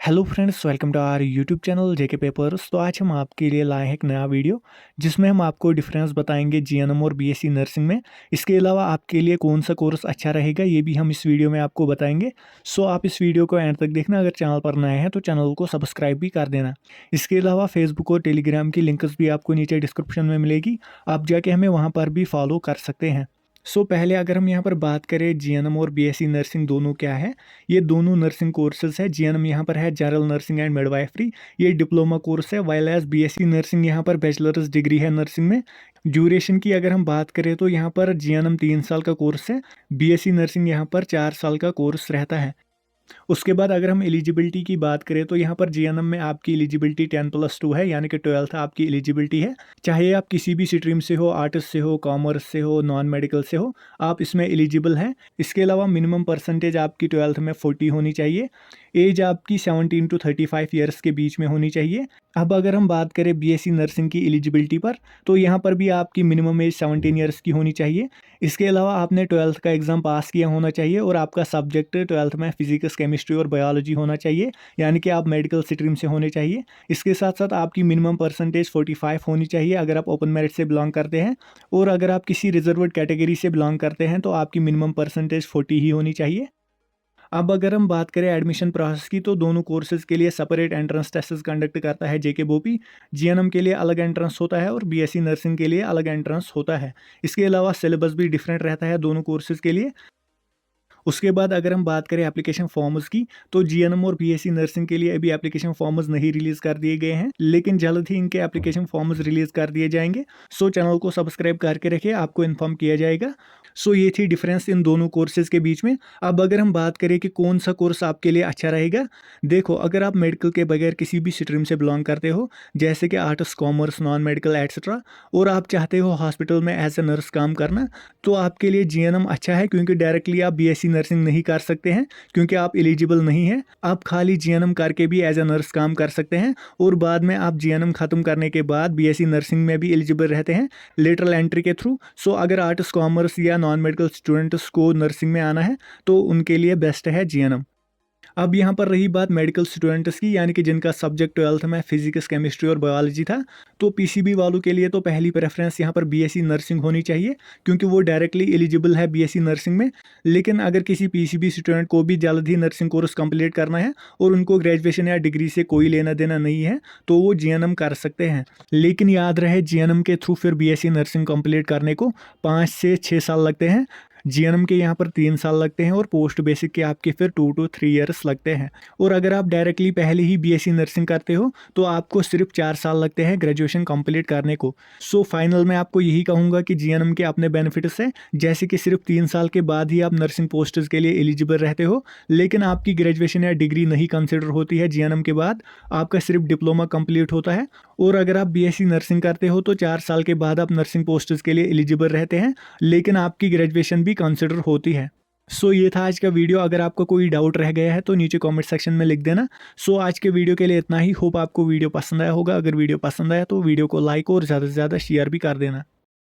Hello friends, welcome to our YouTube channel JK papers. तो आज हम आपके लिए लाए हैं एक नया वीडियो जिसमें हम आपको डिफरेंस बताएंगे जीएनएम और बीएससी नर्सिंग में। इसके अलावा आपके लिए कौन सा कोर्स अच्छा रहेगा ये भी हम इस वीडियो में आपको बताएंगे। सो आप इस वीडियो को एंड तक देखना। अगर चैनल पर नए हैं तो चैनल को सब्सक्राइब भी कर देना। इसके अलावा फेसबुक और टेलीग्राम की लिंक्स भी आपको नीचे डिस्क्रिप्शन में मिलेगी, आप जाके हमें वहाँ पर भी फॉलो कर सकते हैं। पहले अगर हम यहाँ पर बात करें जीएनएम और बीएससी नर्सिंग दोनों क्या है। ये दोनों नर्सिंग कोर्सेज है। जीएनएम यहाँ पर है जनरल नर्सिंग एंड मिडवाइफरी, ये डिप्लोमा कोर्स है। वाइल एज बीएससी नर्सिंग यहाँ पर बैचलर्स डिग्री है नर्सिंग में। ड्यूरेशन की अगर हम बात करें तो यहाँ पर जीएनएम 3 साल का कोर्स है, बीएससी नर्सिंग यहाँ पर 4 साल का कोर्स रहता है। उसके बाद अगर हम एलिजिबिलिटी की बात करें तो यहाँ पर जीएनएम में आपकी एलिजिबिलिटी 10+2 है, यानी कि 12th आपकी एलिजिबिलिटी है। चाहे आप किसी भी स्ट्रीम से हो, आर्ट्स से हो, कॉमर्स से हो, नॉन मेडिकल से हो, आप इसमें एलिजिबल हैं। इसके अलावा मिनिमम परसेंटेज आपकी 12th में 40 होनी चाहिए। एज आपकी 17 to 35 ईयर्स के बीच में होनी चाहिए। अब अगर हम बात करें बीएससी नर्सिंग की एलिजिबिलिटी पर तो यहाँ पर भी आपकी मिनिमम एज 17 ईयर्स की होनी चाहिए। इसके अलावा आपने 12th का एग्ज़ाम पास किया होना चाहिए और आपका सब्जेक्ट 12th में फिजिक्स, केमिस्ट्री और बायोलॉजी होना चाहिए, यानी कि आप मेडिकल स्ट्रीम से होने चाहिए। इसके साथ साथ आपकी मिनिमम परसेंटेज 45 होनी चाहिए अगर आप ओपन मेरिट से बिलोंग करते हैं, और अगर आप किसी रिजर्व्ड कैटेगरी से बिलोंग करते हैं तो आपकी मिनिमम परसेंटेज 40 ही होनी चाहिए। अब अगर हम बात करें एडमिशन प्रोसेस की तो दोनों कोर्सेज के लिए सेपरेट एंट्रेंस टेस्ट कंडक्ट करता है जेके बोपी। जीएनएम के लिए अलग एंट्रेंस होता है और बीएससी नर्सिंग के लिए अलग एंट्रेंस होता है। इसके अलावा सिलेबस भी डिफरेंट रहता है दोनों कोर्सेज के लिए। उसके बाद अगर हम बात करें एप्लीकेशन फॉर्म्स की तो जीएनएम और बीएससी नर्सिंग के लिए अभी एप्लीकेशन फॉर्म्स नहीं रिलीज़ कर दिए गए हैं, लेकिन जल्द ही इनके एप्लीकेशन फॉर्म्स रिलीज़ कर दिए जाएंगे। चैनल को सब्सक्राइब करके रखिए, आपको इन्फॉर्म किया जाएगा। ये थी डिफरेंस इन दोनों कोर्सेज के बीच में। अब अगर हम बात करें कि कौन सा कोर्स आपके लिए अच्छा रहेगा, देखो अगर आप मेडिकल के बगैर किसी भी स्ट्रीम से बिलोंग करते हो, जैसे कि arts, commerce, non medical etcetera, और आप चाहते हो हॉस्पिटल में एज ए नर्स काम करना, तो आपके लिए जीएनएम अच्छा है, क्योंकि डायरेक्टली आप बीएससी नर्सिंग नहीं कर सकते हैं क्योंकि आप एलिजिबल नहीं हैं। आप खाली जीएनएम करके भी एज ए नर्स काम कर सकते हैं और बाद में आप जीएनएम खत्म करने के बाद बीएससी नर्सिंग में भी एलिजिबल रहते हैं लेटरल एंट्री के थ्रू। अगर आर्ट्स, कॉमर्स या नॉन मेडिकल स्टूडेंट्स को नर्सिंग में आना है तो उनके लिए बेस्ट है जीएनएम। अब यहाँ पर रही बात मेडिकल स्टूडेंट्स की, यानी कि जिनका सब्जेक्ट 12th में फिजिक्स, केमिस्ट्री और बायोलॉजी था, तो पीसीबी वालों के लिए तो पहली प्रेफरेंस यहाँ पर बीएससी नर्सिंग होनी चाहिए, क्योंकि वो डायरेक्टली एलिजिबल है बीएससी नर्सिंग में। लेकिन अगर किसी पीसीबी स्टूडेंट को भी जल्द ही नर्सिंग कोर्स कंप्लीट करना है और उनको ग्रेजुएशन या डिग्री से कोई लेना देना नहीं है तो वो जीएनएम कर सकते हैं। लेकिन याद रहे, जीएनएम के थ्रू फिर बीएससी नर्सिंग कंप्लीट करने को 5 से 6 साल लगते हैं। जीएनएम के यहाँ पर 3 साल लगते हैं और पोस्ट बेसिक के आपके फिर 2 to 3 ईयर्स लगते हैं। और अगर आप डायरेक्टली पहले ही बीएससी नर्सिंग करते हो तो आपको सिर्फ 4 साल लगते हैं ग्रेजुएशन कंप्लीट करने को। फाइनल में आपको यही कहूँगा कि जीएनएम के अपने बेनिफिट्स हैं, जैसे कि सिर्फ 3 साल के बाद ही आप नर्सिंग पोस्ट्स के लिए एलिजिबल रहते हो, लेकिन आपकी ग्रेजुएशन या डिग्री नहीं कंसिडर होती है जीएनएम के बाद, आपका सिर्फ डिप्लोमा कंप्लीट होता है। और अगर आप बीएससी नर्सिंग करते हो तो 4 साल के बाद आप नर्सिंग पोस्ट्स के लिए एलिजिबल रहते हैं, लेकिन आपकी ग्रेजुएशन भी कंसिडर होती है। ये था आज का वीडियो। अगर आपको कोई डाउट रह गया है तो नीचे कमेंट सेक्शन में लिख देना। आज के वीडियो के लिए इतना ही। होप आपको वीडियो पसंद आया होगा। अगर वीडियो पसंद आया तो वीडियो को लाइक और ज़्यादा से ज़्यादा शेयर भी कर देना।